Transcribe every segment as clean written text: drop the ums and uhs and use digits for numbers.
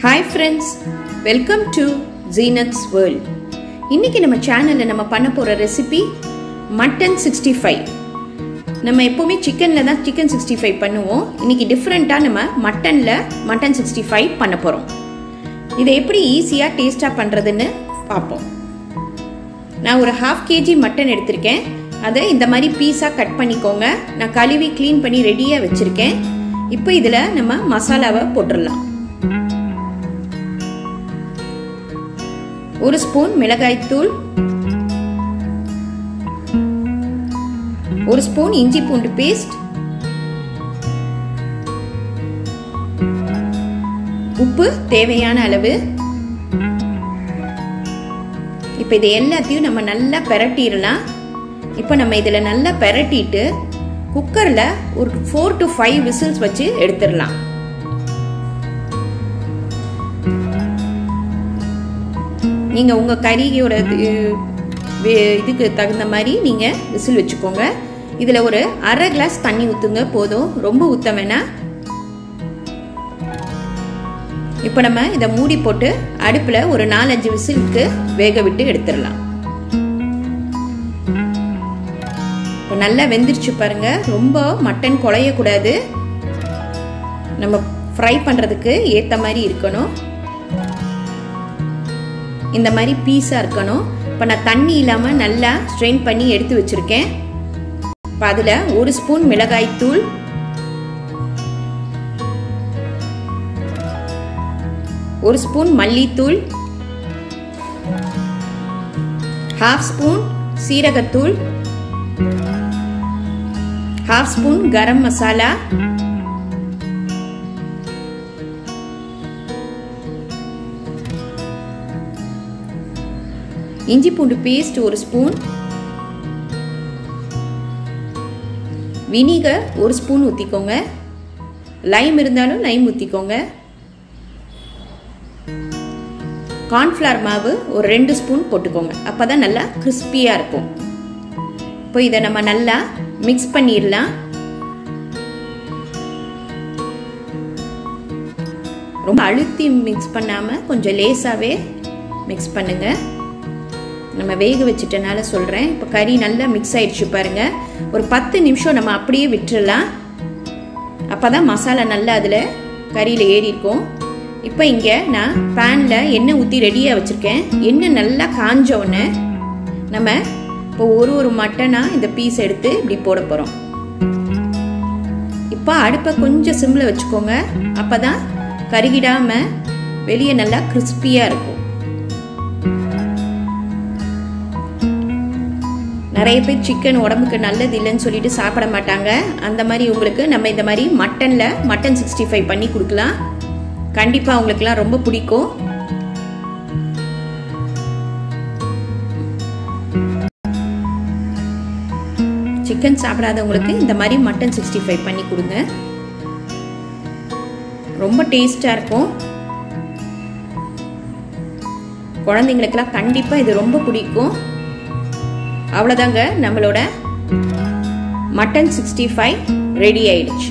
Hi friends, welcome to Zeenath'sworld. இன்னைக்கு நம்ம சேனல்ல நம்ம பண்ண போற ரெசிபி மட்டன் 65. நம்ம எப்பவுமே சிக்கன்ல தான் சிக்கன் 65 பண்ணுவோம். இன்னைக்கு டிஃபரண்டா நம்ம மட்டன்ல மட்டன் 65 பண்ண போறோம். இதை எப்படி ஈஸியா டேஸ்டா பண்றதுன்னு பாப்போம். நான் ஒரு 1/2 kg மட்டன் எடுத்திருக்கேன். அதை இந்த மாதிரி பீஸா கட் பண்ணிக்கோங்க. நான் கழுவி க்ளீன் பண்ணி ரெடியா வச்சிருக்கேன். இப்போ இதுல நம்ம மசாலாவை போட்டுடலாம். 1 ஸ்பூன் மிளகாய் தூள், 1 ஸ்பூன் இஞ்சி பூண்டு பேஸ்ட், உப்பு தேவையான அளவு. இப்போ இது எல்லாத்தையும் நம்ம நல்லா பெரட்டிடலாம். இப்போ நம்ம இதுல நல்லா பெரட்டிட்டு குக்கர்ல ஒரு 4 to 5 விசில்ஸ் வச்சு எடுத்துடலாம். நீங்க உங்க கறியோட இதுக்கு தகுந்த மாதிரி நீங்க விசில் வச்சுக்கோங்க. இதுல ஒரு 1/2 கிளாஸ் தண்ணி ஊத்துங்க போதும், ரொம்ப ஊத்த வேணாம். இப்போ நம்ம இதை மூடி போட்டு அடுப்புல ஒரு 4-5 விசிலுக்கு வேக விட்டு எடுத்துடலாம். இப்போ நல்லா வெந்துருச்சு பாருங்க. ரொம்ப மட்டன் குழையக்கூடாது, நம்ம ஃப்ரை பண்றதுக்கு ஏத்த மாதிரி இருக்கணும். இந்த மாதிரி பீஸா இருக்கணும். இப்போ நான் தண்ணி இல்லாம நல்லா ஸ்ட்ரெயின் பண்ணி எடுத்து வச்சிருக்கேன். இப்போ அதுல 1 ஸ்பூன் மிளகாய் தூள், 1 ஸ்பூன் மல்லித்தூள், 1/2 ஸ்பூன் சீரகத்தூள், 1/2 ஸ்பூன் கரம் மசாலா, இஞ்சி பூண்டு பேஸ்ட் 1 ஸ்பூன், வினிகர் 1 ஸ்பூன் ஊத்திக்கோங்க. லைம் இருந்தாலும் லைம் ஊத்திக்கோங்க. கார்ன்ஃப்ளவர் மாவு ஒரு 2 ஸ்பூன் போட்டுக்கோங்க, அப்பதான் நல்லா கிறிஸ்பியா இருக்கும். இப்போ இதை நம்ம நல்லா மிக்ஸ் பண்ணிடலாம். ரொம்ப அழுத்தி மிக்ஸ் பண்ணாம கொஞ்சம் லேசாவே மிக்ஸ் பண்ணுங்க. நம்ம வேக வச்சிட்டனால சொல்றேன். இப்போ கறி நல்லா மிக்ஸ் ஆயிடுச்சு பாருங்க. ஒரு 10 நிமிஷம் நம்ம அப்படியே விட்டுறலாம். அப்பதான் மசாலா நல்லா அதுல கறியில ஏறி இருக்கும். இப்போ இங்க நான் பேன்ல எண்ணெய் ஊத்தி ரெடியா வச்சிருக்கேன். எண்ணெய் நல்லா காஞ்ச உடனே நம்ம இப்போ ஒரு மட்டனா இந்த பீஸ் எடுத்து இப்படி போட போறோம். இப்போ அடுப்பை கொஞ்சம் சிம்ல வச்சுக்கோங்க, அப்பதான் கருகிடாம வெளியே நல்லா கிறிஸ்பியா இருக்கும். நிறைய பேர் சிக்கன் உடம்புக்கு நல்லது இல்லைன்னு சொல்லிட்டு சாப்பிட மாட்டாங்க. அந்த மாதிரி உங்களுக்கு நம்ம இந்த மாதிரி மட்டன்ல மட்டன் 65 பண்ணி கொடுக்கலாம். கண்டிப்பா உங்களுக்குலாம் ரொம்ப பிடிக்கும். சிக்கன் சாப்பிடாதவங்களுக்கு இந்த மாதிரி மட்டன் 65 பண்ணி கொடுங்க, ரொம்ப டேஸ்டா இருக்கும். குழந்தைங்களுக்குலாம் கண்டிப்பா இது ரொம்ப பிடிக்கும். அவ்வளவுதாங்க, நம்மளோட மட்டன் 65 ரெடி ஆயிடுச்சு.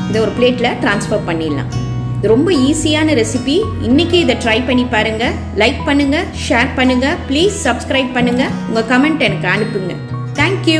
இதை ஒரு பிளேட்ல டிரான்ஸ்ஃபர் பண்ணிடலாம். இது ரொம்ப ஈஸியான ரெசிபி. இன்னைக்கு இதை ட்ரை பண்ணி பாருங்க. லைக் பண்ணுங்க, ஷேர் பண்ணுங்க, ப்ளீஸ் சப்ஸ்கிரைப் பண்ணுங்க, உங்க கமெண்ட் எனக்கு அனுப்புங்க. தேங்க்யூ.